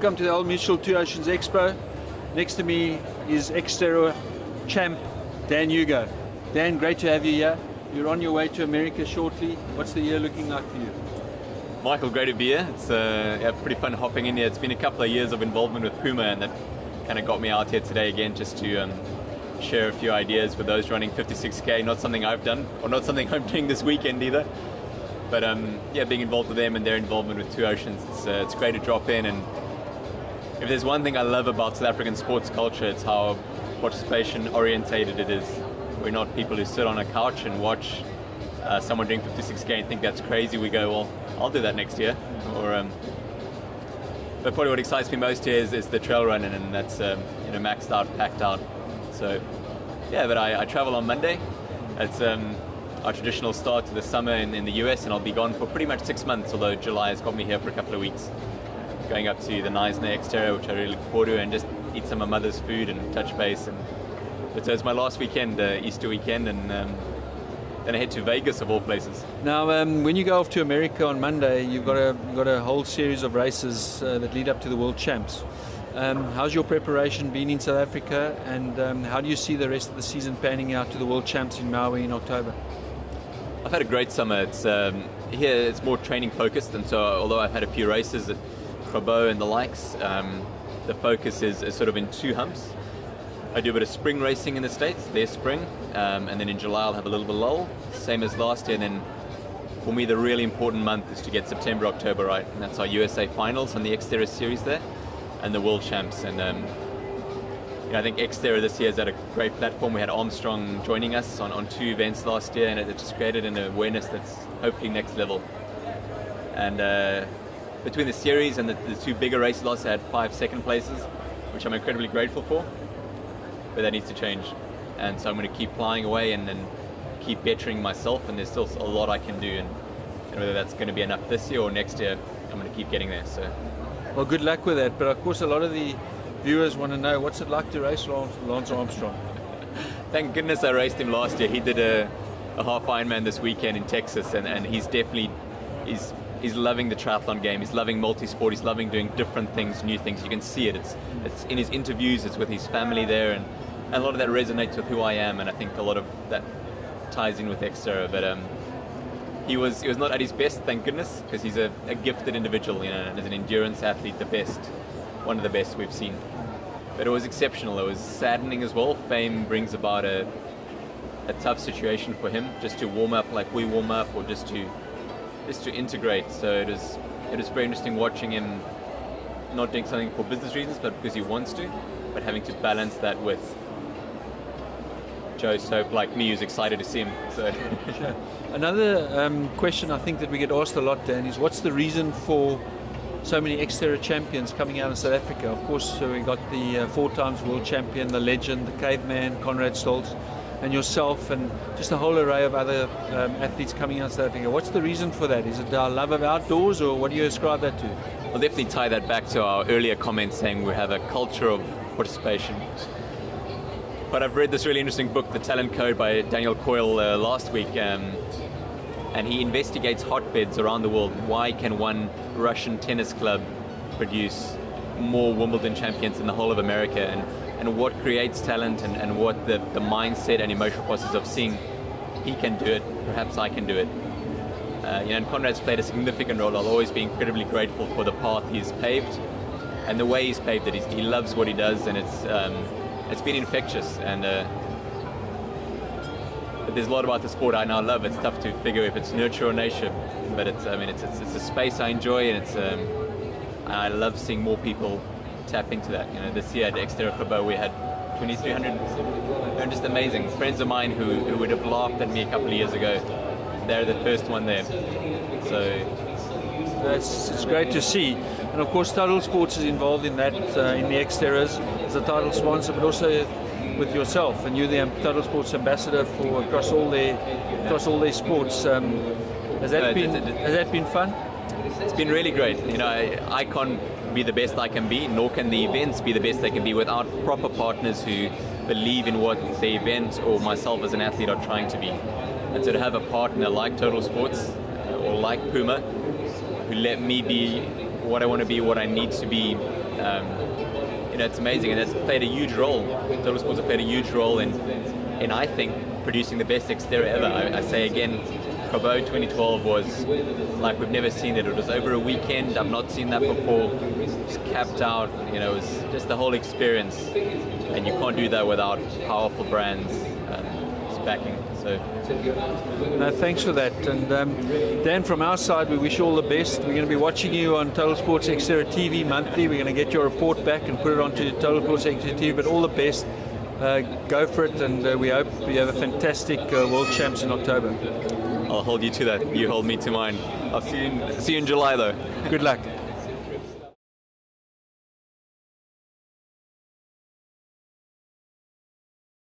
welcome to the Old Mutual Two Oceans Expo. Next to me is Xterra champ Dan Hugo. Dan, great to have you here. You're on your way to America shortly. What's the year looking like for you? Michael, great to be here. It's pretty fun hopping in here. It's been a couple of years of involvement with Puma, and that kind of got me out here today again just to share a few ideas for those running 56K. Not something I've done, or not something I'm doing this weekend either. But yeah, being involved with them and their involvement with Two Oceans, it's great to drop in. And if there's one thing I love about South African sports culture, it's how participation orientated it is. We're not people who sit on a couch and watch someone doing 56K and think that's crazy. We go, well, I'll do that next year. But probably what excites me most here is the trail running, and that's maxed out, packed out. So yeah, but I travel on Monday. It's our traditional start to the summer in the US, and I'll be gone for pretty much 6 months, although July has got me here for a couple of weeks. Going up to the Neisner Xterra, which I really look forward to, and just eat some of my mother's food and touch base. But so it's my last weekend, Easter weekend, and then I head to Vegas of all places. Now, when you go off to America on Monday, you've got a whole series of races that lead up to the World Champs. How's your preparation been in South Africa, and how do you see the rest of the season panning out to the World Champs in Maui in October? I've had a great summer. It's here it's more training focused, and so although I've had a few races at Grabo and the likes, the focus is sort of in two humps. I do a bit of spring racing in the States, their spring, and then in July I'll have a little bit of lull, same as last year. And then for me the really important month is to get September, October right, and that's our USA finals and the Xterra series there, and the World Champs. And I think Xterra this year is at a great platform. We had Armstrong joining us on 2 events last year, and it just created an awareness that's hopefully next level. And between the series and the 2 bigger races last year, I had 5 second places, which I'm incredibly grateful for, but that needs to change. And so I'm going to keep plying away and keep bettering myself, and there's still a lot I can do, and whether that's going to be enough this year or next year, I'm going to keep getting there. So, well, good luck with that. But of course a lot of the viewers want to know, what's it like to race Lance Armstrong? Thank goodness I raced him last year. He did a half Ironman this weekend in Texas, and he's definitely he's loving the triathlon game. He's loving multi-sport. He's loving doing different things, new things. You can see it. It's in his interviews. It's with his family there, and a lot of that resonates with who I am. And I think a lot of that ties in with Xterra. But he was not at his best, thank goodness, because he's a gifted individual. And as an endurance athlete, the best, one of the best we've seen. But it was exceptional. It was saddening as well. Fame brings about a tough situation for him, just to warm up like we warm up, or just to integrate. So it was very interesting watching him not doing something for business reasons, but because he wants to, but having to balance that with Joe Soap like me, who's excited to see him. So sure. Another question I think that we get asked a lot, Dan, is what's the reason for so many Xterra champions coming out of South Africa? Of course, so we got the 4 times world champion, the legend, the caveman, Conrad Stoltz, and yourself, and just a whole array of other athletes coming out of South Africa. What's the reason for that? Is it our love of outdoors, or what do you ascribe that to? I'll definitely tie that back to our earlier comments saying we have a culture of participation. But I've read this really interesting book, The Talent Code by Daniel Coyle, last week, and he investigates hotbeds around the world. Why can one Russian tennis club produce more Wimbledon champions in the whole of America, and what creates talent, and what the mindset and emotional process of seeing he can do it, perhaps I can do it. And Conrad's played a significant role. I'll always be incredibly grateful for the path he's paved and the way he's paved it. He loves what he does, and it's been infectious. And but there's a lot about the sport I now love. It's tough to figure if it's nurture or nature, but it's a space I enjoy, and I love seeing more people tap into that. This year at Xterra Grabo we had 2,300. They're just amazing. Friends of mine who would have laughed at me a couple of years ago, they're the first one there. So it's great to see. And of course Total Sports is involved in that, in the Xterras as a title sponsor, but also with yourself, and you're the Total Sports ambassador for across all their sports. Has that been fun? It's been really great. I can't be the best I can be, nor can the events be the best they can be without proper partners who believe in what the event or myself as an athlete are trying to be. And so to have a partner like Total Sports or like Puma, who let me be what I want to be, what I need to be, It's amazing, and it's played a huge role. Total Sports have played a huge role in I think, producing the best exterior ever. I say again, Crabo 2012 was like we've never seen it. It was over a weekend. I've not seen that before. Just capped out. It was just the whole experience, and you can't do that without powerful brands backing. So, no, thanks for that. And Dan, from our side, we wish you all the best. We're going to be watching you on Total Sports Exterior TV monthly. We're going to get your report back and put it onto Total Sports Exterior TV. But all the best. Go for it, and we hope you have a fantastic World Champs in October. I'll hold you to that. You hold me to mine. I'll see you in July, though. Good luck.